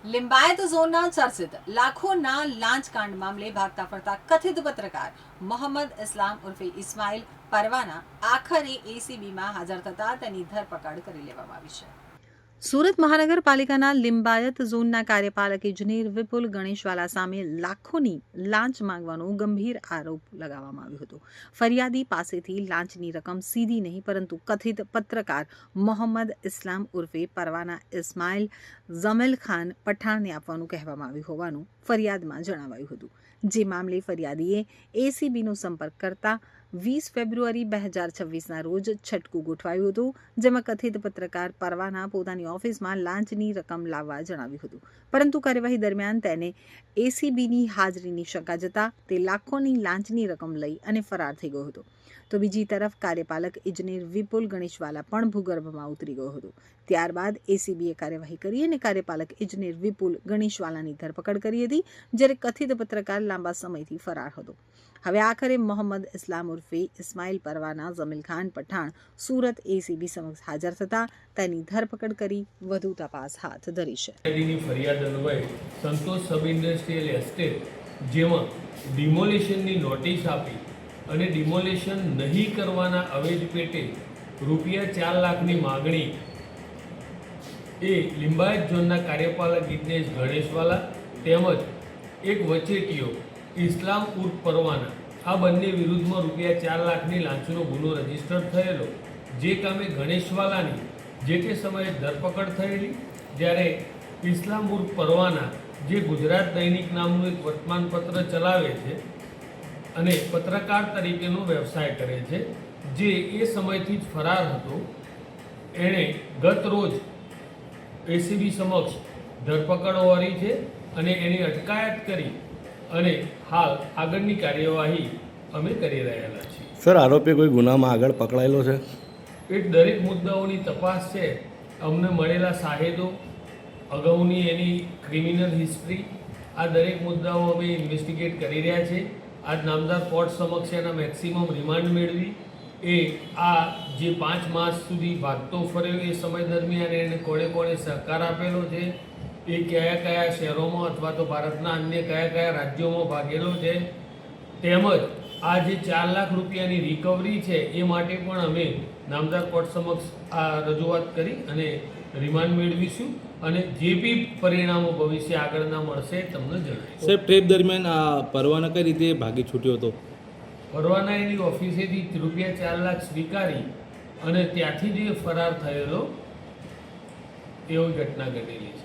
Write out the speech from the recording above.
લિંબાયત ઝોનના ચર્ચિત લાખોના લાંચકાંડ મામલે ભાગતા ફરતા કથિત પત્રકાર મોહમ્મદ ઇસ્લામ ઉર્ફે ઇસ્માઇલ પરવાના આખરે એસીબીમાં હાજર થતા તેની ધરપકડ કરી લેવામાં આવી છે। સુરત મહાનગરપાલિકાના લિંબાયત ઝોનના કાર્યપાલક ઇજનેર વિપુલ ગણેશવાલા સામે લાખોની લાંચ માંગવાનો ગંભીર આરોપ લગાવવામાં આવ્યો હતો। ફરિયાદી પાસેથી લાંચની રકમ સીધી નહીં પરંતુ કથિત પત્રકાર મોહમ્મદ ઇસ્લામ ઉર્ફે પરવાના ઇસ્માઇલ જમેલ ખાન પઠાણને આપવાનું કહેવામાં આવ્યું હોવાનું ફરિયાદમાં જણાવાયું હતું। જે મામલે ફરિયાદીએ એસીબીનો સંપર્ક કરતા 20 ફેબ્રુઆરી 2026ના રોજ છટકું ગોઠવાયું હતું, જેમાં કથિત પત્રકાર પરવાના પોતાની ઓફિસમાં લાંચની રકમ લાવવા જણાવ્યું હતું, પરંતુ કાર્યવાહી દરમિયાન તેને એસીબીની હાજરીની શંકા જતા તે લાખોની લાંચની રકમ લઈ અને ફરાર થઈ ગયો હતો। તો બીજી તરફ કાર્યપાલક ઇજનેર વિપુલ ગણેશવાલા પણ ભૂગર્ભમાં ઉતરી ગયો હતો। ત્યારબાદ એસીબીએ કાર્યવાહી કરી અને કાર્યપાલક ઇજનેર વિપુલ ગણેશવાલાની ધરપકડ કરી હતી, જ્યારે કથિત પત્રકાર લાંબા સમયથી ફરાર હતો। હવે આખરે મોહમ્મદ ઇસ્લામ ઉર્ફે ઇસ્માઇલ પરવાના જમીલ ખાન પઠાણ સુરત એસીબી સમક્ષ હાજર થતા તેની ધરપકડ કરી વધુ તપાસ હાથ ધરી છે। ફરિયાદ અન્વયે સંતોષ સબ ઇન્ડસ્ટ્રીયલ એસ્ટેટ જેમાં ડિમોલિશનની નોટિસ આપી અને ડિમોલિશન નહીં કરવાના અવેજ પેટે રૂપિયા 4 લાખની માગણી એ લિંબાયત ઝોનના કાર્યપાલક ઇજનેર ગણેશવાલા તેમજ એક વચેટીયો ઇસ્લામ ઉર્ફ પરવાના આ બંને વિરુદ્ધમાં રૂપિયા 4 લાખની લાંચનો ગુનો રજીસ્ટર થયેલો, જે કામે ગણેશવાલાની જે તે સમયે ધરપકડ થયેલી, જ્યારે ઇસ્લામ ઉર્ફ પરવાના જે ગુજરાત દૈનિક નામનું એક વર્તમાનપત્ર ચલાવે છે અને પત્રકાર તરીકેનો વ્યવસાય કરે છે, જે એ સમયથી જ ફરાર હતો, એણે ગત રોજ એસીબી સમક્ષ ધરપકડ હોવાની છે અને એની અટકાયત કરી અને હાલ આગળની કાર્યવાહી અમે કરી રહેલા છીએ। સર, આરોપી કોઈ ગુનામાં આગળ પકડાયેલો છે? એ દરેક મુદ્દાઓની તપાસ છે, અમને મળેલા સાહેદો, અગાઉની એની ક્રિમિનલ હિસ્ટ્રી, આ દરેક મુદ્દાઓ અમે ઇન્વેસ્ટિગેટ કરી રહ્યા છીએ। આજ નામદાર કોર્ટ સમક્ષ એના મેક્સિમમ રિમાન્ડ મેળવી એ આ જે 5 માસ સુધી ભાગતો ફર્યો એ સમય દરમિયાન એને કોણે કોણે સહકાર આપેલો છે, એ કયા કયા શહેરોમાં અથવા તો ભારતના અન્ય કયા કયા રાજ્યોમાં ભાગેલો છે, તેમજ આ જે 4 લાખ રૂપિયાની રિકવરી છે એ માટે પણ અમે નામદાર કોર્ટ સમક્ષ આ રજૂઆત કરી અને રિમાન્ડ મેળવીશું અને જે બી પરિણામો ભવિષ્ય આગળના મળશે તમને જણાવીશું। સાહેબ, ટ્રેપ દરમિયાન આ પરવાના કઈ રીતે ભાગી છૂટ્યો હતો? પરવાના એની ઓફિસેથી રૂપિયા 4 લાખ સ્વીકારી અને ત્યાંથી જે ફરાર થયેલો એવી ઘટના ઘટેલી છે।